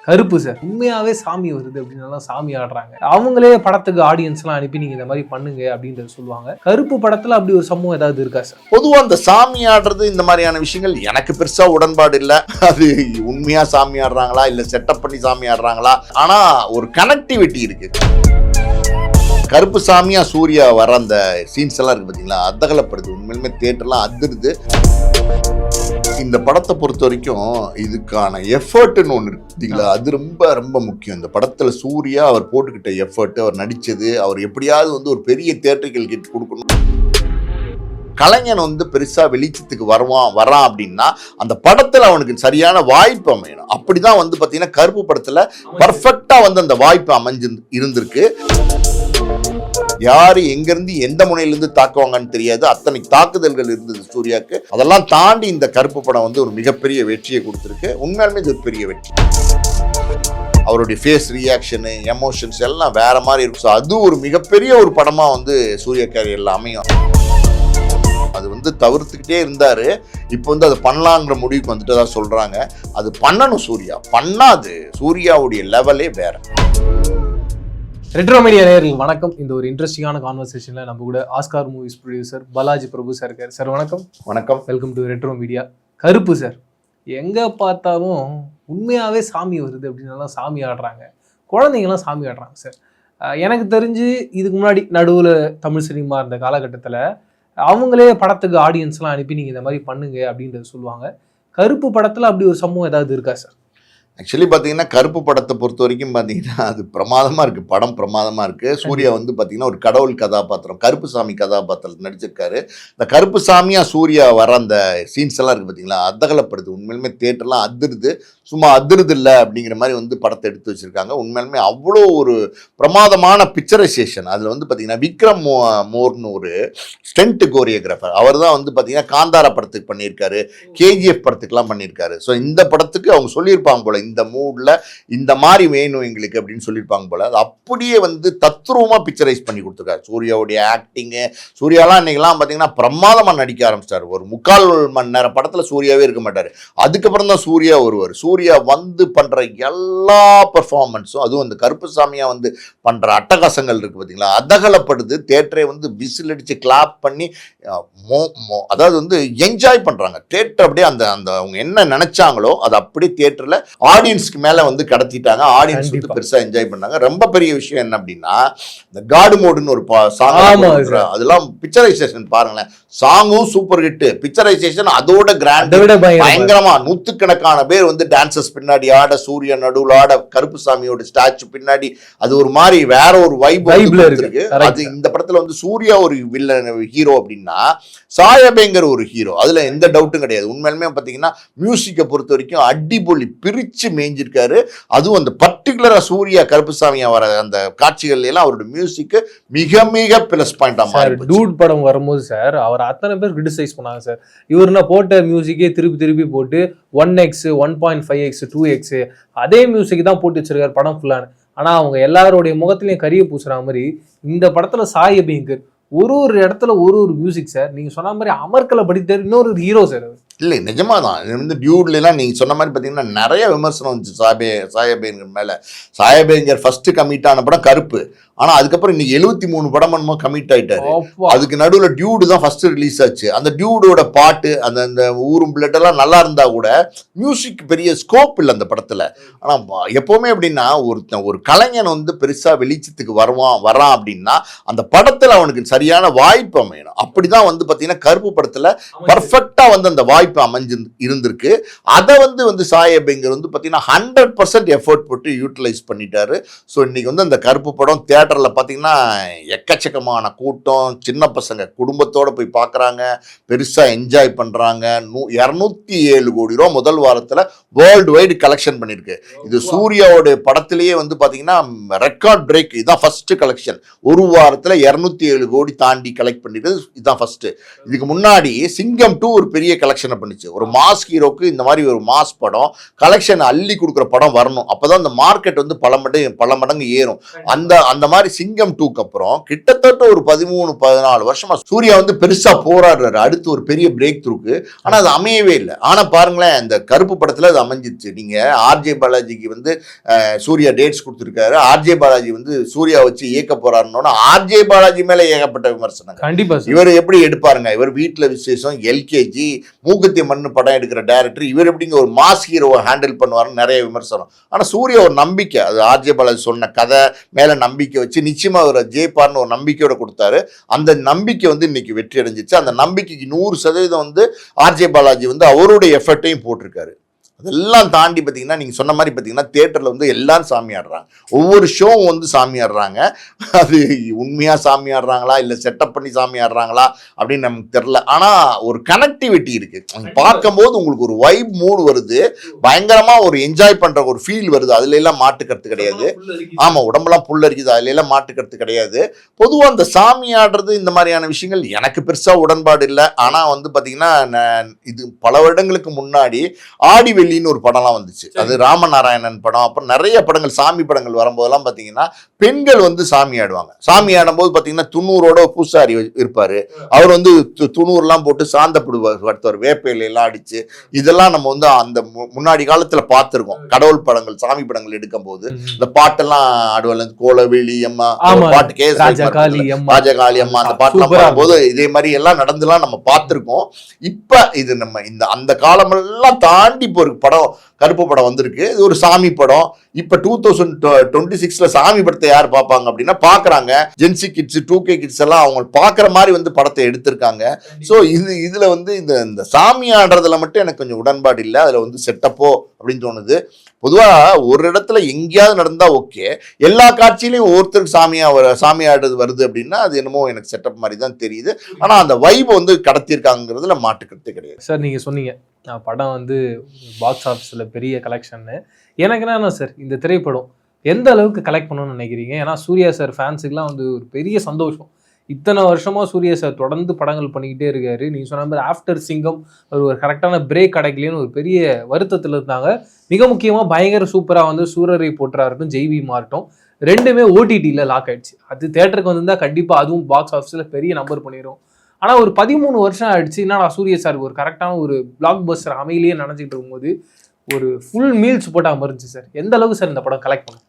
கருப்பு சார் உண்மையாவே சாமி வருது அப்படின்னு சாமி ஆடுறாங்க. அவங்களே படத்துக்கு ஆடியன்ஸ் எல்லாம் அனுப்பி நீங்க இந்த மாதிரி பண்ணுங்க அப்படின்றத சொல்லுவாங்க. கருப்பு படத்துல அப்படி ஒரு சம்பவம் ஏதாவது இருக்கா சார்? பொதுவா அந்த சாமி ஆடுறது இந்த மாதிரியான விஷயங்கள் எனக்கு பெருசா உடன்பாடு இல்லை. அது உண்மையா சாமி ஆடுறாங்களா இல்ல செட்டப் பண்ணி சாமி ஆடுறாங்களா, ஆனா ஒரு கனெக்டிவிட்டி இருக்கு. கருப்பு சாமியா சூர்யா வர அந்த சீன்ஸ் எல்லாம் இருக்கு பாத்தீங்களா, அதகலப்படுது. உண்மையிலுமே தியேட்டர்லாம் அதிருது. இந்த படத்தை பொறுத்த வரைக்கும் இதுக்கான எஃபர்ட்னு ஒன்று இருக்குங்களா, அது ரொம்ப ரொம்ப முக்கியம். இந்த படத்துல சூர்யா அவர் போட்டுக்கிட்ட எஃபர்ட், அவர் நடிச்சது, அவர் எப்படியாவது ஒரு பெரிய தியேட்டர்கள் கிட்ட கொடுக்கணும். கலைஞன் பெருசா வெளிச்சத்துக்கு வரான் அப்படின்னா அந்த படத்துல அவனுக்கு சரியான வாய்ப்பு அமையணும். அப்படிதான் பாத்தீங்கன்னா கருப்பு படத்துல பர்ஃபெக்டா அந்த வாய்ப்பு அமைஞ்சு இருந்திருக்கு. யாரு எங்க இருந்து எந்த முனையிலிருந்து தாக்குவாங்கன்னு தெரியாது. அத்தனை தாக்குதல்கள் இருந்தது சூர்யாக்கு. அதெல்லாம் தாண்டி இந்த கருப்பு படம் ஒரு மிகப்பெரிய வெற்றியை கொடுத்திருக்கு. உண்மையாலுமே இது ஒரு பெரிய வெற்றி. அவருடைய ஃபேஸ் ரியாக்ஷனு, எமோஷன்ஸ் எல்லாம் வேற மாதிரி இருக்கும். அது ஒரு மிகப்பெரிய ஒரு படமா சூர்யா கேரியர்ல அமையும். அது தவிர்த்துக்கிட்டே இருந்தாரு. இப்போ அதை பண்ணலாங்கிற முடிவுக்கு வந்துட்டு சொல்றாங்க. அது பண்ணணும் சூர்யா. பண்ணாது சூர்யாவுடைய லெவலே வேற. ரெட்ரோ மீடியா நேயர்களுக்கு வணக்கம். இந்த ஒரு இன்ட்ரெஸ்டிங்கான கான்வர்சேஷன்ல நம்ம கூட ஆஸ்கார் மூவிஸ் ப்ரொடியூசர் பாலாஜி பிரபு சார் இருக்கார். சார் வணக்கம். வணக்கம். Welcome to retro media. கருப்பு சார் எங்க பார்த்தாலும் உண்மையாவே சாமி வருது அப்படின்னு சாமி ஆடுறாங்க. குழந்தைங்கலாம் சாமி ஆடுறாங்க சார். எனக்கு தெரிஞ்சு இதுக்கு முன்னாடி நடுவில் தமிழ் சினிமா இருந்த காலகட்டத்தில் அவங்களே படத்துக்கு ஆடியன்ஸ் எல்லாம் அனுப்பி நீங்க இந்த மாதிரி பண்ணுங்க அப்படின்றத சொல்லுவாங்க. கருப்பு படத்துல அப்படி ஒரு சம்பவம் ஏதாவது இருக்கா சார்? ஆக்சுவலி பார்த்தீங்கன்னா கருப்பு படத்தை பொறுத்த வரைக்கும் பார்த்தீங்கன்னா அது பிரமாதமாக இருக்குது. படம் பிரமாதமாக இருக்குது. சூர்யா பார்த்தீங்கன்னா ஒரு கடவுள் கதாபாத்திரம், கருப்பு சாமி கதாபாத்திரத்தில் நடிச்சிருக்காரு. இந்த கருப்பு சாமியாக சூர்யா வர அந்த சீன்ஸ் எல்லாம் இருக்குது பார்த்தீங்களா, அதகலப்படுது. உண்மையிலுமே தியேட்டர்லாம் அதிருது. சும்மா அதிருது இல்லை அப்படிங்கிற மாதிரி படத்தை எடுத்து வச்சுருக்காங்க. உண்மையிலுமே அவ்வளோ ஒரு பிரமாதமான பிக்சரைசேஷன். அதில் பார்த்தீங்கன்னா விக்ரம் மோர்னு ஒரு ஸ்டென்ட் கோரியோகிராஃபர், அவர் தான் பார்த்தீங்கன்னா காந்தாரா படத்துக்கு பண்ணியிருக்காரு, கேஜிஎஃப் படத்துக்குலாம் பண்ணியிருக்காரு. ஸோ இந்த படத்துக்கு அவங்க சொல்லியிருப்பாங்க போல, இந்த மூட்ல இந்த மாதிரி வேணும் எங்களுக்கு அப்படின்னு சொல்லியிருப்பாங்க போல. அது அப்படியே தத்ரூபமா பிக்சரைஸ் பண்ணி கொடுத்துருக்காரு. சூர்யாவுடைய ஆக்டிங்கு, சூர்யாலாம் இன்னைக்கெல்லாம் பார்த்தீங்கன்னா பிரமாதமாக நடிக்க ஆரம்பிச்சிட்டாரு. ஒரு 3/4 மணி நேரம் படத்தில் சூர்யாவே இருக்க மாட்டார். அதுக்கப்புறம் தான் சூர்யா வருவார். சூர்யா பண்ற எல்லா பெர்ஃபார்மன்ஸும், அதுவும் அந்த கருப்பு சாமியா பண்ற அட்டகாசங்கள் இருக்கு பார்த்தீங்களா, அதகலப்படுது. தியேட்டரை விசில் அடிச்சு கிளாப் பண்ணி அதாவது என்ஜாய் பண்றாங்க. தியேட்டர் அப்படியே அந்த அவங்க என்ன நினைச்சாங்களோ அது அப்படியே தியேட்டர்ல ஆடியன்ஸ்க்கு மேல கடத்திட்டாங்க. ஆடியன்ஸ் பெருசா என்ஜாய் பண்ணாங்க. ரொம்ப பெரிய விஷயம் என்ன அப்படின்னா, இந்த காடு மோடுன்னு ஒரு சாங், அதெல்லாம் பிக்சரைசேஷன் பாருங்களேன். சாங்கும் சூப்பர் ஹிட், பிக்சரைசேஷன் அதோட கிராண்ட், பயங்கரமா. நூத்துக்கணக்கான பேர் டான்சர்ஸ் பின்னாடி ஆட, சூரிய நடுவுல ஆட, கருப்பு சாமியோட ஸ்டாச்சு பின்னாடி, அது ஒரு மாதிரி வேற ஒரு வைப் இருக்கு. அது இந்த படத்துல சூர்யா ஒரு வில்லன் ஹீரோ அப்படின்னா சாயபேங்கர் ஒரு ஹீரோ, அதுல எந்த டவுட்டும் கிடையாது. உண்மையிலுமே பாத்தீங்கன்னா மியூசிக்கை பொறுத்த வரைக்கும் அடிபொலி பிரிச்சு மேய்ஞ்சிருக்காரு. அதுவும் அந்த பர்டிகுலரா சூர்யா கருப்புசாமியா வர அந்த காட்சிகள் எல்லாம் அவரோட மியூசிக் மிக மிக பிளஸ் பாயிண்டா மாறி. டூட் படம் வரும்போது சார் அவர் அத்தனை பேர் கிரிட்டிசைஸ் பண்ணாங்க சார். இவருனா போட்ட மியூசிக்கே திருப்பி போட்டு 1x 1.5x 2x அதே மியூசிக் தான் போட்டு வச்சிருக்காரு படம் ஃபுல்லான. ஆனா அவங்க எல்லாருடைய முகத்திலையும் கரிய பூசுற மாதிரி இந்த படத்துல சாயபேங்கர் ஒரு இடத்துல ஒரு மியூசிக் சார். நீங்க சொன்ன மாதிரி அமர்கலை படித்தார் இன்னொரு ஹீரோ சார். இல்லை நிஜமா தான். டியூட்லாம் நீங்கள் சொன்ன மாதிரி பார்த்தீங்கன்னா நிறைய விமர்சனம் வந்துச்சு சாயபேங்கர் மேலே. சாயபேங்கர் ஃபர்ஸ்ட் கமிட் ஆன படம் கருப்பு. ஆனால் அதுக்கப்புறம் இன்னைக்கு 73 படம் கமிட் ஆயிட்டாரு. அதுக்கு நடுவில் டியூடு தான் ஃபர்ஸ்ட் ரிலீஸ் ஆச்சு. அந்த டியூடோட பாட்டு, அந்த ஊரும் பிளட்டெல்லாம் நல்லா இருந்தா கூட மியூசிக் பெரிய ஸ்கோப் இல்லை அந்த படத்தில். ஆனால் எப்போவுமே எப்படின்னா ஒரு கலைஞன் பெருசாக வெளிச்சத்துக்கு வரான் அப்படின்னா அந்த படத்தில் அவனுக்கு சரியான வாய்ப்பு அமையணும். அப்படிதான் பார்த்தீங்கன்னா கருப்பு படத்தில் பர்ஃபெக்டாக அந்த வாய்ப்பு அமைஞ்சு இருந்திருக்கு. அதை சாயபேங்கர் பார்த்தீங்கன்னா 100% எஃபர்ட் போட்டு யூட்டிலைஸ் பண்ணிட்டாரு. ஸோ இன்னைக்கு அந்த கருப்பு படம் தியேட்டர்ல பார்த்தீங்கன்னா எக்கச்சக்கமான கூட்டம், சின்ன பசங்க குடும்பத்தோட போய் பார்க்குறாங்க, பெருசா என்ஜாய் பண்றாங்க. 207 கோடி ரூபா முதல் வாரத்தில் வேர்ல்டு வைடு கலெக்ஷன் பண்ணியிருக்கு. இது சூர்யாவோட படத்திலேயே பார்த்தீங்கன்னா ரெக்கார்ட் பிரேக். இதுதான் ஃபர்ஸ்ட் கலெக்ஷன். ஒரு வாரத்தில் 207 கோடி தாண்டி கலெக்ட் பண்ணிட்டு இதுதான் ஃபர்ஸ்ட். இதுக்கு முன்னாடி சிங்கம் 2 ஒரு பெரிய கலெக்ஷன் யோசனை பண்ணுச்சு. ஒரு மாஸ் ஹீரோக்கு இந்த மாதிரி ஒரு மாஸ் படம் கலெக்ஷன் அள்ளி கொடுக்குற படம் வரணும், அப்பதான் அந்த மார்க்கெட் வந்து பல மடங்கு ஏறும். அந்த மாதிரி சிங்கம் 2க்கு அப்புறம் கிட்டத்தட்ட ஒரு 13-14 வருஷமா சூர்யா வந்து பெருசா போராடுறாரு அடுத்து ஒரு பெரிய பிரேக் த்ரூக்கு. ஆனா அது அமையவே இல்லை. ஆனா பாருங்களேன், இந்த கருப்பு படத்துல அது அமைஞ்சிச்சு. நீங்க ஆர்ஜே பாலாஜிக்கு வந்து சூர்யா டேட்ஸ் கொடுத்துருக்காரு. ஆர்ஜே பாலாஜி வந்து சூர்யா வச்சு இயக்க போறாருன்னா ஆர்ஜே பாலாஜி மேல ஏகப்பட்ட விமர்சனம். கண்டிப்பா இவர் எப்படி எடுப்பாருங்க, இவர் வீட்டுல விசேஷம் எல்கேஜி மூக்குத்தி மண்ணு படம் எடுக்கிற டைரக்டர், இவர் எப்படிங்க ஒரு மாஸ் ஹீரோவை ஹேண்டில் பண்ணுவாருன்னு நிறைய விமர்சனம். ஆனா சூர்யா ஒரு நம்பிக்கை, அது ஆர்ஜே பாலாஜி சொன்ன கதை மேல நம்பிக்கை வச்சு நிச்சயமா அவர் ஜெயிப்பார்னு ஒரு நம்பிக்கையோட கொடுத்தாரு. அந்த நம்பிக்கை வந்து இன்னைக்கு வெற்றி அடைஞ்சிச்சு. அந்த நம்பிக்கைக்கு 100% வந்து ஆர்ஜே பாலாஜி வந்து அவருடைய எஃபர்ட்டையும் போட்டிருக்காரு. அதெல்லாம் தாண்டி பார்த்தீங்கன்னா நீங்கள் சொன்ன மாதிரி பார்த்தீங்கன்னா தியேட்டரில் வந்து எல்லாரும் சாமி ஆடுறாங்க. ஒவ்வொரு ஷோவும் வந்து சாமி ஆடுறாங்க. அது உண்மையாக சாமி ஆடுறாங்களா இல்லை செட்டப் பண்ணி சாமி ஆடுறாங்களா அப்படின்னு நமக்கு தெரில. ஆனால் ஒரு கனெக்டிவிட்டி இருக்குது. பார்க்கும்போது உங்களுக்கு ஒரு வைப் மூடு வருது, பயங்கரமாக ஒரு என்ஜாய் பண்ணுற ஒரு ஃபீல் வருது. அதுல எல்லாம் மாட்டுக்கருத்து கிடையாது. ஆமாம், உடம்பெல்லாம் புல் அரிக்குது, அதுல எல்லாம் மாட்டுக்கருத்து கிடையாது. பொதுவாக அந்த சாமி ஆடுறது இந்த மாதிரியான விஷயங்கள் எனக்கு பெருசாக உடன்பாடு இல்லை. ஆனால் வந்து பார்த்தீங்கன்னா இது பல வருடங்களுக்கு முன்னாடி ஆடி வெள்ளின்னு ஒரு படம்லாம் வந்துச்சு. அது ராமநாராயணன் படம். அப்புறம் நிறைய படங்கள் சாமி படங்கள் வரும்போதெல்லாம் பார்த்தீங்கன்னா பெண்கள் வந்து சாமி ஆடுவாங்க. சாமி ஆடும்போது பார்த்தீங்கன்னா துண்ணூரோட பூசாரி இருப்பாரு. அவர் வந்து துண்ணூர்லாம் போட்டு சாந்தப்படுவார், வேப்பையில எல்லாம் அடிச்சு. இதெல்லாம் நம்ம வந்து அந்த முன்னாடி காலத்துல பார்த்துருக்கோம். கடவுள் படங்கள் சாமி படங்கள் எடுக்கும் போது இந்த பாட்டெல்லாம் ஆடுவாங்க. கோலவேலி அம்மா பாட்டு, கே ராஜகாளி அம்மா அந்த பாட்டுலாம் பாடும்போது இதே மாதிரி எல்லாம் நடந்துலாம் நம்ம பார்த்துருக்கோம். இப்ப இது நம்ம அந்த காலமெல்லாம் தாண்டி இப்போ ஒரு படம் கருப்பு படம் வந்திருக்கு. இது ஒரு சாமி படம். இப்ப 2026 சாமி படத்தை யார் பார்ப்பாங்க அப்படின்னா பாக்குறாங்க. ஜென்சி கிட்ஸ் 2K கிட்ஸ் எல்லாம் அவங்க பாக்குற மாதிரி வந்து படத்தை எடுத்திருக்காங்க. ஸோ இதுல வந்து இந்த சாமி ஆடுறதுல மட்டும் எனக்கு கொஞ்சம் உடன்பாடு இல்லை. அதுல வந்து செட்டப்போ அப்படின்னு தோணுது. பொதுவா ஒரு இடத்துல எங்கேயாவது நடந்தா ஓகே, எல்லா காட்சியிலையும் ஒருத்தருக்கு சாமி ஆடுறது வருது அப்படின்னா அது என்னமோ எனக்கு செட்டப் மாதிரி தான் தெரியுது. ஆனா அந்த வைப் வந்து கடத்திருக்காங்கிறதுல மாட்டுக்கிறது கிடையாது. சார் நீங்க சொன்னீங்க படம் வந்து பாக்ஸ் ஆஃபீஸில் பெரிய கலெக்ஷன்னு. எனக்கு என்னன்னா சார், இந்த திரைப்படம் எந்த அளவுக்கு கலெக்ட் பண்ணணும்னு நினைக்கிறீங்க? ஏன்னா சூர்யா சார் ஃபேன்ஸுக்குலாம் வந்து ஒரு பெரிய சந்தோஷம். இத்தனை வருஷமாக சூர்யா சார் தொடர்ந்து படங்கள் பண்ணிக்கிட்டே இருக்காரு. நீங்கள் சொன்ன மாதிரி ஆஃப்டர் சிங்கம் ஒரு கரெக்டான பிரேக் கிடைக்கலன்னு ஒரு பெரிய வருத்தத்தில் இருந்தாங்க. மிக முக்கியமாக பயங்கர சூப்பராக வந்து சூரரை போட்டுறா இருக்கட்டும், ஜெய்வி மாறட்டும், ரெண்டுமே ஓடிடியில் லாக் ஆகிடுச்சு. அது தேட்டருக்கு வந்திருந்தால் கண்டிப்பாக அதுவும் பாக்ஸ் ஆஃபீஸில் பெரிய நம்பர் பண்ணிடும். ஆனால் ஒரு 13 வருஷம் ஆயிடுச்சு. என்னடா சூர்யா சார் ஒரு கரெக்டான ஒரு பிளாக் பஸ்டர் அமையிலேயே நினைச்சிட்டு இருக்கும்போது ஒரு ஃபுல் மீல்ஸ் போட்டு அமர்ந்துச்சு சார். எந்த அளவுக்கு சார் இந்த படம் கலெக்ட் பண்ணும்?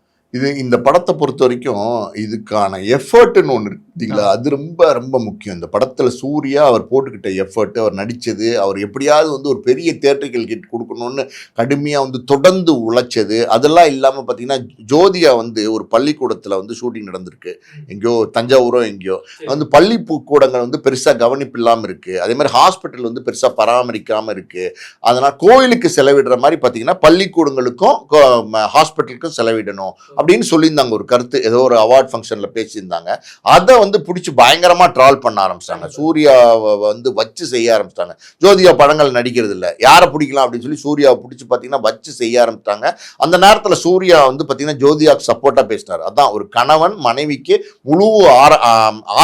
இந்த படத்தை பொறுத்த வரைக்கும் இதுக்கான எஃபர்ட்னு ஒன்று இருக்குங்களா, அது ரொம்ப ரொம்ப முக்கியம். இந்த படத்தில் சூர்யா அவர் போட்டுக்கிட்ட எஃபர்ட், அவர் நடித்தது, அவர் எப்படியாவது வந்து ஒரு பெரிய தியேட்டர்கள் கிட் கொடுக்கணும்னு கடுமையாக வந்து தொடர்ந்து உழைச்சது, அதெல்லாம் இல்லாமல் பார்த்தீங்கன்னா ஜோதியா வந்து ஒரு பள்ளிக்கூடத்தில் வந்து ஷூட்டிங் நடந்திருக்கு. எங்கேயோ தஞ்சாவூரோ எங்கேயோ வந்து பள்ளிக்கூடங்கள் வந்து பெருசாக கவனிப்பு இல்லாமல் இருக்குது. அதே மாதிரி ஹாஸ்பிட்டல் வந்து பெருசாக பராமரிக்காமல் இருக்குது. அதனால் கோயிலுக்கு செலவிடுற மாதிரி பார்த்தீங்கன்னா பள்ளிக்கூடங்களுக்கும் ஹாஸ்பிட்டலுக்கும் செலவிடணும் அப்படின்னு சொல்லியிருந்தாங்க. ஒரு கருத்து ஏதோ ஒரு அவார்ட் ஃபங்க்ஷன்ல பேசியிருந்தாங்க. அதை வந்து பிடிச்சி பயங்கரமா ட்ரால் பண்ண ஆரம்பிச்சிட்டாங்க. சூர்யாவை வந்து வச்சு செய்ய ஆரம்பிச்சிட்டாங்க. ஜோதியா படங்கள் நடிக்கிறது இல்லை, யாரை பிடிக்கலாம் அப்படின்னு சொல்லி சூர்யாவை பிடிச்சி பார்த்தீங்கன்னா வச்சு செய்ய ஆரம்பிச்சிட்டாங்க. அந்த நேரத்தில் சூர்யா வந்து பார்த்தீங்கன்னா ஜோதியாவுக்கு சப்போர்ட்டாக பேசினார். அதான் ஒரு கணவன் மனைவிக்கு முழு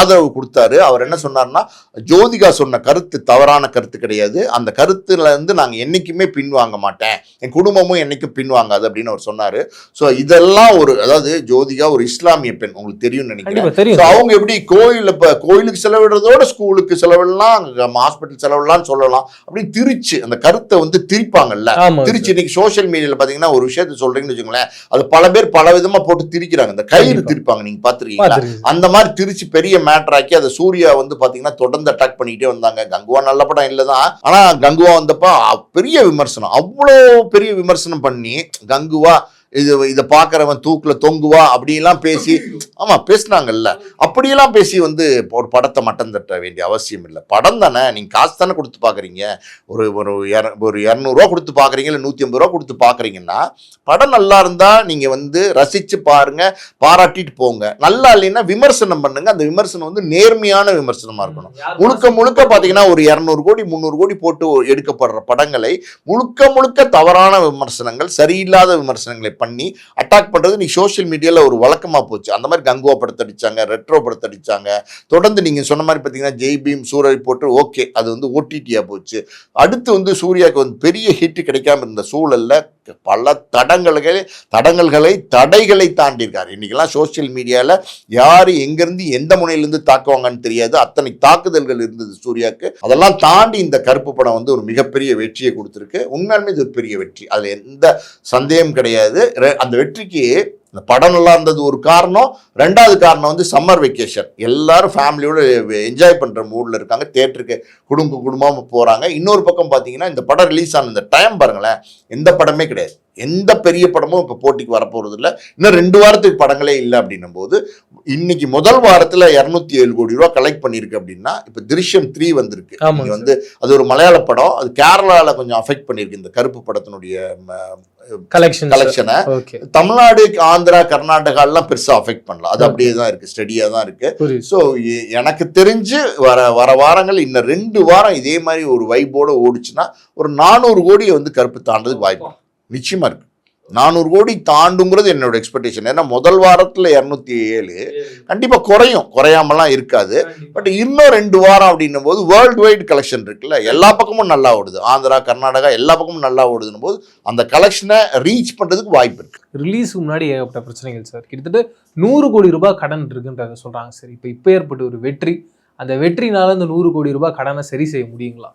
ஆதரவு கொடுத்தாரு. அவர் என்ன சொன்னார்னா, ஜோதிகா சொன்ன கருத்து தவறான கருத்து கிடையாது, அந்த கருத்துல இருந்து நாங்கள் என்னைக்குமே பின்வாங்க மாட்டேன், என் குடும்பமும் என்னைக்கும் பின்வாங்காது அப்படின்னு அவர் சொன்னார். ஸோ இதெல்லாம் அதாவது ஜோதிகா ஒரு இஸ்லாமிய பெண், உங்களுக்கு தெரியும்னு நினைக்கிறேன். அவங்க எப்படி கோயிலுக்கு செலவிடுறதோட ஸ்கூலுக்கு செலவிடலாம், ஹாஸ்பிட்டல் செலவிடலாம் சொல்லலாம் அப்படின்னு திருச்சி அந்த கருத்தை வந்து திரிப்பாங்கல்ல. திருச்சி இன்னைக்கு சோசியல் மீடியால பாத்தீங்கன்னா ஒரு விஷயத்த சொல்றீங்கன்னு வச்சுக்கோங்களேன், அது பல பேர் பல விதமா போட்டு திரிக்கிறாங்க. இந்த கயிறு திரிப்பாங்க, நீங்க பாத்துருக்கீங்களா? அந்த மாதிரி திருச்சி பெரிய மேட்டர் ஆக்கி அதை சூர்யா வந்து பாத்தீங்கன்னா தொடர்ந்து அட்டாக் பண்ணிக்கிட்டே வந்தாங்க. கங்குவா நல்ல படம் இல்லதான், ஆனா கங்குவா வந்தப்ப பெரிய விமர்சனம், அவ்வளோ பெரிய விமர்சனம் பண்ணி கங்குவா இதை பார்க்குறவன் தூக்கில் தொங்குவா அப்படியெல்லாம் பேசி, ஆமாம் பேசினாங்கல்ல, அப்படியெல்லாம் பேசி வந்து ஒரு படத்தை மட்டம் தட்ட வேண்டிய அவசியம் இல்லை. படம் தானே, நீங்கள் காசு தானே கொடுத்து பார்க்குறீங்க. ஒரு 200 கொடுத்து பார்க்குறீங்க, இல்லை 150 கொடுத்து பார்க்குறீங்கன்னா படம் நல்லா இருந்தால் நீங்கள் வந்து ரசித்து பாருங்கள், பாராட்டிட்டு போங்க. நல்லா இல்லைன்னா விமர்சனம் பண்ணுங்க. அந்த விமர்சனம் வந்து நேர்மையான விமர்சனமாக இருக்கணும். முழுக்க பார்த்தீங்கன்னா ஒரு 200 கோடி 300 கோடி போட்டு எடுக்கப்படுற படங்களை முழுக்க தவறான விமர்சனங்கள், சரியில்லாத விமர்சனங்களை பண்ணி அட்டாக் பண்ணுறது நீ சோஷியல் மீடியாவில் ஒரு வழக்கமாக போச்சு. அந்த மாதிரி கங்குவா படத்தை அடித்தாங்க, ரெட்ரோ படத்தை அடித்தாங்க. தொடர்ந்து நீங்கள் சொன்ன மாதிரி பார்த்தீங்கன்னா ஜெய் பீம், சூரரை போட்டு ஓகே அது வந்து ஓடிடியாக போச்சு. அடுத்து வந்து சூர்யாவுக்கு வந்து பெரிய ஹிட் கிடைக்காம இருந்த சூழலில் பல தடைகளை தாண்டியிருக்காரு. இன்னைக்கெல்லாம் சோசியல் மீடியாவில் யார் எங்கேருந்து எந்த முனையிலேருந்து தாக்குவாங்கன்னு தெரியாது, அத்தனை தாக்குதல்கள் இருந்தது சூர்யாவுக்கு. அதெல்லாம் தாண்டி இந்த கருப்பு படம் வந்து ஒரு மிகப்பெரிய வெற்றியை கொடுத்துருக்கு. உண்மையாலுமே இது ஒரு பெரிய வெற்றி, அதில் எந்த சந்தேகம் கிடையாது. அந்த வெற்றிக்கு இந்த படம் நல்லா இருந்தது ஒரு காரணம். ரெண்டாவது காரணம் வந்து சம்மர் வெக்கேஷன், எல்லாரும் ஃபேமிலியோட என்ஜாய் பண்ணுற மூடில் இருக்காங்க, தேட்டருக்கு குடும்பமாக போகிறாங்க. இன்னொரு பக்கம் பார்த்தீங்கன்னா இந்த படம் ரிலீஸ் ஆன இந்த டைம் பாருங்களேன், எந்த படமே கிடையாது, எந்த பெரிய படமும் இப்போ போட்டிக்கு வரப்போகிறது இல்லை. இன்னும் 2 வாரத்துக்கு படங்களே இல்லை. அப்படின்னும் போது இன்னைக்கு முதல் வாரத்தில் 207 கோடி ரூபா கலெக்ட் பண்ணியிருக்கு. அப்படின்னா இப்போ திருஷ்யம் 3 வந்திருக்கு. வந்து அது ஒரு மலையாள படம், அது கேரளாவில் கொஞ்சம் அஃபெக்ட் பண்ணியிருக்கு இந்த கருப்பு படத்தினுடைய கலெக்ஷனை. தமிழ்நாடு, ஆந்திரா, கர்நாடகாலாம் பெருசாக அஃபெக்ட் பண்ணல, அது அப்படியே தான் இருக்கு, ஸ்டடியாக தான் இருக்கு. ஸோ எனக்கு தெரிஞ்சு வர வாரங்கள் இன்னும் 2 வாரம் இதே மாதிரி ஒரு வைப்போட ஓடிச்சுன்னா ஒரு 400 கோடியை வந்து கருப்பு தாண்டதுக்கு வாய்ப்பு நிச்சயமா இருக்கு. 400 கோடி தாண்டுங்கிறது என்னோட எக்ஸ்பெக்டேஷன். ஏன்னா முதல் வாரத்தில் 207 கண்டிப்பாக குறையாமலாம் இருக்காது. பட் இன்னும் 2 வாரம் அப்படின்னும் போது வேர்ல்டு வைடு கலெக்ஷன் இருக்குல்ல, எல்லா பக்கமும் நல்லா ஓடுது, ஆந்திரா, கர்நாடகா எல்லா பக்கமும் நல்லா ஓடுதுன்னு போது அந்த கலெக்ஷனை ரீச் பண்ணுறதுக்கு வாய்ப்பு இருக்கு. ரிலீஸுக்கு முன்னாடி ஏகப்பட்ட பிரச்சனைகள் சார், கிட்டத்தட்ட 100 கோடி ரூபாய் கடன் இருக்குன்றத சொல்றாங்க சார். இப்போ ஏற்பட்ட ஒரு வெற்றி, அந்த வெற்றினால இந்த 100 கோடி ரூபாய் கடனை சரி செய்ய முடியுங்களா?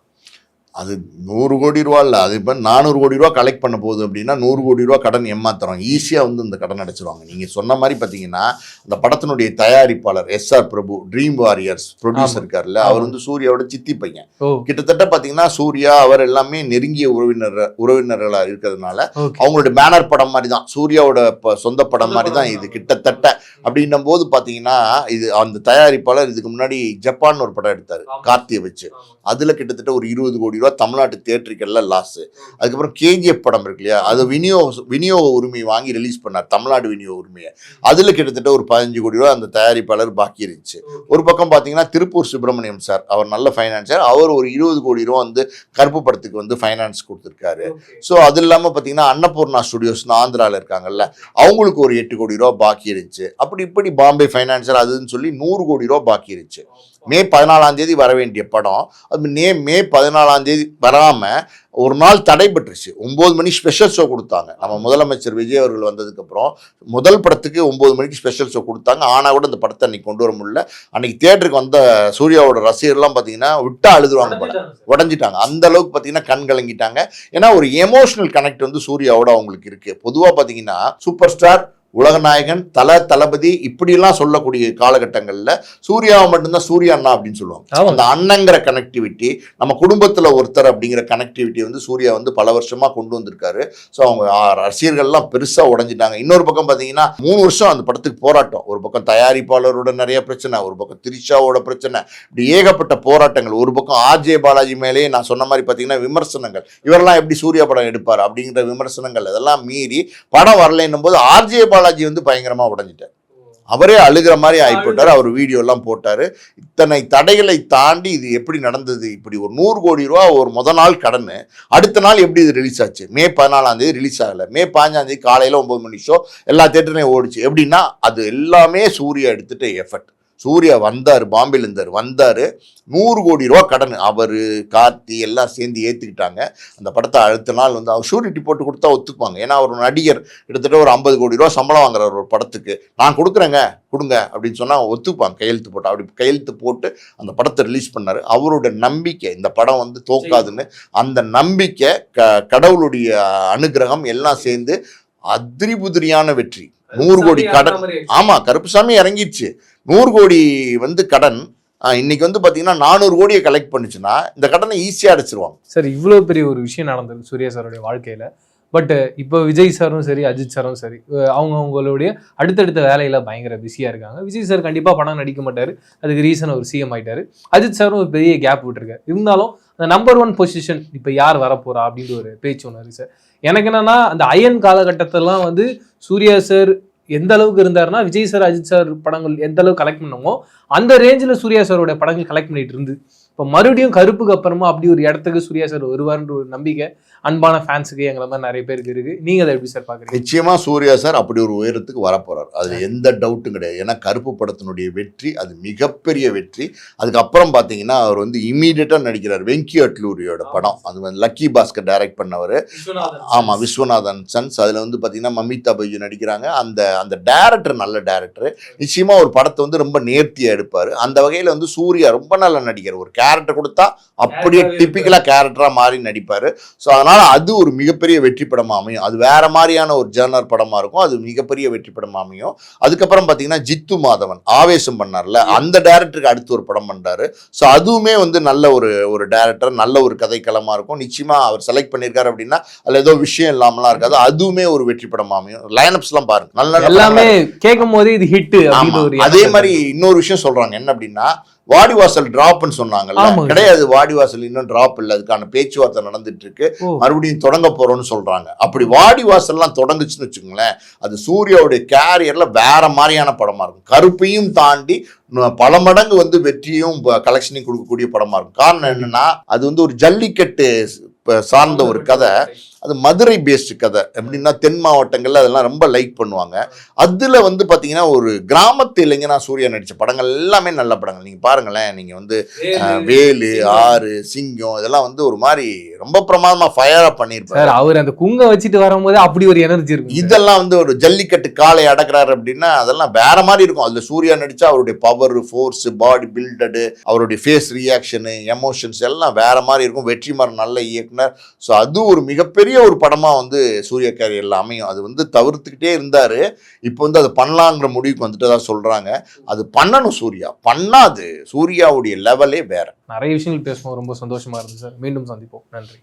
அது 100 கோடி ரூபா இல்லை, அது இப்போ 400 கோடி ரூபா கலெக்ட் பண்ண போகுது அப்படின்னா 100 கோடி ரூபா கடன் ஏமாத்துறோம், ஈஸியாக வந்து இந்த கடன் அடைச்சிருவாங்க. நீங்கள் சொன்ன மாதிரி பார்த்தீங்கன்னா அந்த படத்தினுடைய தயாரிப்பாளர் எஸ்ஆர் பிரபு, ட்ரீம் வாரியர்ஸ் ப்ரொடியூசர் இருக்கார்ல, அவர் வந்து சூர்யாவோட சித்தி பையன். கிட்டத்தட்ட பார்த்தீங்கன்னா சூர்யா அவர் எல்லாமே நெருங்கிய உறவினர்களாக இருக்கிறதுனால அவங்களுடைய பேனர் படம் மாதிரி தான், சூர்யாவோட சொந்த படம் மாதிரி தான் இது கிட்டத்தட்ட. அப்படின்னும் போது பார்த்தீங்கன்னா இது அந்த தயாரிப்பாளர் இதுக்கு முன்னாடி ஜப்பான் ஒரு படம் எடுத்தார் கார்த்தியை வச்சு, அதில் கிட்டத்தட்ட ஒரு 20 கோடி ரூபா தமிழ்நாட்டு தியேட்டருக்கெல்லாம் லாஸ். அதுக்கப்புறம் கேஜிஎஃப் படம் இருக்கு இல்லையா, அது விநியோக உரிமை வாங்கி ரிலீஸ் பண்ணார், தமிழ்நாடு விநியோக உரிமையை. அதுல கிட்டத்தட்ட ஒரு 15 கோடி ரூபா அந்த தயாரிப்பாளர் பாக்கி இருந்துச்சு. ஒரு பக்கம் பாத்தீங்கன்னா திருப்பூர் சுப்பிரமணியம் சார், அவர் நல்ல ஃபைனான்சர், அவர் ஒரு 20 கோடி ரூபா வந்து கருப்பு படத்துக்கு வந்து ஃபைனான்ஸ் கொடுத்துருக்காரு. ஸோ அது இல்லாமல் பார்த்தீங்கன்னா அன்னபூர்ணா ஸ்டுடியோஸ் ஆந்திராவில் இருக்காங்கல்ல, அவங்களுக்கு ஒரு 8 கோடி ரூபா பாக்கி இருந்துச்சு. அப்படி இப்படி பாம்பே ஃபைனான்சர் அதுன்னு சொல்லி 100 கோடி ரூபா பாக்கி இருந்துச்சு. மே 14 வர வேண்டிய படம் அது மே 14 வராமல் ஒரு நாள் தடைபட்டுருச்சு. 9 மணி ஸ்பெஷல் ஷோ கொடுத்தாங்க. நம்ம முதலமைச்சர் விஜய் அவர்கள் வந்ததுக்கப்புறம் முதல் படத்துக்கு 9 மணிக்கு ஸ்பெஷல் ஷோ கொடுத்தாங்க. ஆனால் கூட இந்த படத்தை அன்னைக்கு கொண்டு வர முடியல. அன்னைக்கு தியேட்டருக்கு வந்த சூர்யாவோட ரசிகர்லாம் பார்த்தீங்கன்னா விட்டா அழுதுருவாங்க, படம் உடஞ்சிட்டாங்க. அந்த அளவுக்கு பார்த்தீங்கன்னா கண் கலங்கிட்டாங்க. ஏன்னா ஒரு எமோஷனல் கனெக்ட் வந்து சூர்யாவோட அவங்களுக்கு இருக்கு. பொதுவாக பார்த்தீங்கன்னா சூப்பர் ஸ்டார், உலகநாயகன், தளபதி இப்படிலாம் சொல்லக்கூடிய காலகட்டங்களில் சூர்யாவை மட்டும்தான் சூர்யா அண்ணா அப்படின்னு சொல்லுவாங்க. அந்த அண்ணங்கிற கனெக்டிவிட்டி, நம்ம குடும்பத்தில் ஒருத்தர் அப்படிங்கிற கனெக்டிவிட்டி வந்து சூர்யா வந்து பல வருஷமாக கொண்டு வந்திருக்காரு. ஸோ அவங்க ரசிகர்கள்லாம் பெருசாக உடஞ்சிட்டாங்க. இன்னொரு பக்கம் பார்த்தீங்கன்னா 3 வருஷம் அந்த படத்துக்கு போராட்டம். ஒரு பக்கம் தயாரிப்பாளரோட நிறைய பிரச்சனை, ஒரு பக்கம் திரிஷாவோட பிரச்சனை, இப்படி ஏகப்பட்ட போராட்டங்கள். ஒரு பக்கம் ஆர்ஜே பாலாஜி மேலேயே நான் சொன்ன மாதிரி பார்த்தீங்கன்னா விமர்சனங்கள், இவரெல்லாம் எப்படி சூர்யா படம் எடுப்பார் அப்படிங்கிற விமர்சனங்கள். இதெல்லாம் மீறி படம் வரலைன்னும் போது ஆர்ஜே பாலாஜி வந்து பயங்கரமா உடைஞ்சிட்டார். அவரே அழுகிற மாதிரி ஆயிப்போட்டார். அவர் வீடியோ எல்லாம் போட்டாரு. இத்தனை தடைகளை தாண்டி இது எப்படி நடந்தது? இப்படி ஒரு 100 கோடி ரூபா ஒரு முதல் நாள் கடன், அடுத்த நாள் எப்படி இது ரிலீஸ் ஆச்சு? மே 14 ரிலீஸ் ஆகல, மே 15 காலையில 9 மணி ஷோ எல்லா தேட்டர்லையும் ஓடிச்சு. எப்படின்னா அது எல்லாமே சூர்யா எடுத்துட்டு எஃபர்ட். சூர்யா வந்தார், பாம்பேல வந்தார், 100 கோடி ரூபா கடன் அவர் கார்த்தி எல்லாம் சேர்ந்து ஏற்றுக்கிட்டாங்க. அந்த படத்தை அடுத்த நாள் வந்து அவர் ஷூரிட்டி போட்டு கொடுத்தா ஒத்துக்குவாங்க. ஏன்னா அவர் நடிகர், கிட்டத்தட்ட ஒரு 50 கோடி ரூபா சம்பளம் வாங்குறார் ஒரு படத்துக்கு. நான் கொடுக்குறேங்க, கொடுங்க அப்படின்னு சொன்னால் ஒத்துப்பாங்க, கையெழுத்து போட்டு. அப்படி கையெழுத்து போட்டு அந்த படத்தை ரிலீஸ் பண்ணார். அவரோட நம்பிக்கை இந்த படம் வந்து தோக்காதுன்னு, அந்த நம்பிக்கை கடவுளுடைய அனுகிரகம் எல்லாம் சேர்ந்து அதிரிபுதிரியான வெற்றி. 100 கோடி கடன். ஆமா, கருப்புசாமி இறங்கிடுச்சு. 100 கோடி வந்து கடன் இன்னைக்கு வந்து பாத்தீங்கன்னா 400 கோடியை கலெக்ட் பண்ணுச்சுன்னா இந்த கடனை ஈஸியா அடைச்சிருவாங்க. சார் இவ்வளவு பெரிய ஒரு விஷயம் நடந்தது சூர்யா சாரோடைய வாழ்க்கையில. பட் இப்போ விஜய் சாரும் சரி, அஜித் சாரும் சரி, அவங்களுடைய அடுத்தடுத்த வேலையில பயங்கர பிஸியா இருக்காங்க. விஜய் சார் கண்டிப்பா படம் நடிக்க மாட்டாரு, அதுக்கு ரீசன் ஒரு சிஎம் ஆயிட்டாரு. அஜித் சாரும் ஒரு பெரிய கேப் விட்டுருக்காரு. இருந்தாலும் அந்த நம்பர் 1 பொசிஷன் இப்போ யார் வரப்போறா அப்படின்ற ஒரு பேச்சு ஒன்று இருக்கு சார். எனக்கு என்னன்னா அந்த அயன் காலகட்டத்திலாம் வந்து சூர்யா சார் எந்த அளவுக்கு இருந்தாருன்னா விஜய் சார், அஜித் சார் படங்கள் எந்த அளவுக்கு கலெக்ட் பண்ணமோ அந்த ரேஞ்சில் சூர்யா சாரோட படங்கள் கலெக்ட் பண்ணிட்டு இருந்து இப்போ மறுபடியும் கருப்புக்கு அப்புறமா அப்படி ஒரு இடத்துக்கு சூர்யா சார் வருவார்ன்ற ஒரு நம்பிக்கை அன்பான ஃபேன்ஸுக்கு எங்களை மாதிரி நிறைய பேருக்கு இருக்கு. நீங்க அதை எப்படி சார் பாக்குறீங்க? நிச்சயமா சூர்யா சார் அப்படி ஒரு உயரத்துக்கு வரப்போறார், அதுல எந்த டவுட்டும் கிடையாது. ஏன்னா கருப்பு படத்தினுடைய வெற்றி அது மிகப்பெரிய வெற்றி. அதுக்கப்புறம் பாத்தீங்கன்னா அவர் வந்து இமீடியட்டா நடிக்கிறார். வெங்கி அட்லூரியோட படம், அது வந்து லக்கி பாஸ்கர் டைரக்ட் பண்ணவர். ஆமா, விஸ்வநாதன் சன்ஸ். அதுல வந்து பாத்தீங்கன்னா மமிதா பைஜு நடிக்கிறாங்க. அந்த டைரக்டர் நல்ல டைரக்டர். நிச்சயமா ஒரு படத்தை வந்து ரொம்ப நேர்த்தியா எடுப்பாரு. அந்த வகையில வந்து சூர்யா ரொம்ப நல்ல நடிகர். ஒரு கேரக்டர் கொடுத்தா அப்படியே டிப்பிக்கலா கேரக்டரா மாறி நடிப்பாரு. ஸோ அதனால அது ஒரு மிகப்பெரிய வெற்றி படமா அமையும். அது வேற மாதிரியான ஒரு ஜேர்னர் படமா இருக்கும், அது மிகப்பெரிய வெற்றி படமா அமையும். அதுக்கப்புறம் பாத்தீங்கன்னா ஜித்து மாதவன் ஆவேசம் பண்ணார்ல, அந்த டைரக்டருக்கு அடுத்து ஒரு படம் பண்றாரு. ஸோ அதுவுமே வந்து நல்ல ஒரு டைரக்டர், நல்ல ஒரு கதைக்களமா இருக்கும். நிச்சயமா அவர் செலக்ட் பண்ணியிருக்காரு அப்படின்னா அதுல ஏதோ விஷயம் இல்லாமலாம் இருக்காது, அதுவுமே ஒரு வெற்றி படமா அமையும். லைனப்ஸ் எல்லாம் பாருங்க, நல்ல எல்லாமே கேட்கும் போது இது ஹிட். அதே மாதிரி இன்னொரு விஷயம் சொல்றாங்க, என்ன அப்படின்னா வாடிவாசல் டிராப்னு சொன்னாங்கல்ல, கிடையாது. வாடிவாசல் இன்னும் டிராப் இல்லை, அதுக்கான பேச்சுவார்த்தை நடந்துட்டு இருக்கு, மறுபடியும் தொடங்க போறோம்னு சொல்றாங்க. அப்படி வாடிவாசல்லாம் தொடங்குச்சுன்னு வச்சுக்கோங்களேன், அது சூர்யாவுடைய கேரியர்ல வேற மாதிரியான படமா இருக்கும். கருப்பையும் தாண்டி பல மடங்கு வந்து வெற்றியும் கலெக்ஷனையும் கொடுக்கக்கூடிய படமா இருக்கும். காரணம் என்னன்னா அது வந்து ஒரு ஜல்லிக்கட்டு சார்ந்த ஒரு கதை, அது மதுரை பேஸ்டு கதை. எப்படின்னா தென் மாவட்டங்கள்ல அதெல்லாம் ரொம்ப லைக் பண்ணுவாங்க. அதுல வந்து பாத்தீங்கன்னா ஒரு கிராமத்து இளைஞனா சூர்யா நடிச்ச படங்கள் எல்லாமே நல்ல படங்கள். நீங்க பாருங்களேன், நீங்க வந்து வேலு, ஆறு, சிங்கம் இதெல்லாம் வந்து ஒரு மாதிரி ரொம்ப பிரமாதமா ஃபயரா பண்ணிருப்பாரு. அவர் அந்த குங்க வச்சுட்டு வரும்போது அப்படி ஒரு எனர்ஜி இருக்கும். இதெல்லாம் வந்து ஒரு ஜல்லிக்கட்டு காலை அடக்குறாரு அப்படின்னா அதெல்லாம் வேற மாதிரி இருக்கும். அதுல சூர்யா நடிச்சா அவருடைய பவர், ஃபோர்ஸ், பாடி பில்டடு, அவருடைய ஃபேஸ் ரியாக்ஷனு, எமோஷன்ஸ் எல்லாம் வேற மாதிரி இருக்கும். வெற்றிமாறன் நல்ல இயக்குனர். ஸோ அது ஒரு மிகப்பெரிய ஒரு படமா வந்து சூர்யா கேரியர்ல அமையும். அது வந்து தவிர்த்துக்கிட்டே இருந்தாரு, இப்போ வந்து அது பண்ணலாங்கிற முடிவுக்கு வந்துட்டு தான் சொல்றாங்க. அது பண்ணணும், சூர்யா பண்ணாது. சூர்யாவுடைய லெவலே வேற. நிறைய விஷயங்கள் பேசுவோம், ரொம்ப சந்தோஷமா இருந்துச்சு சார். மீண்டும் சந்திப்போம். நன்றி.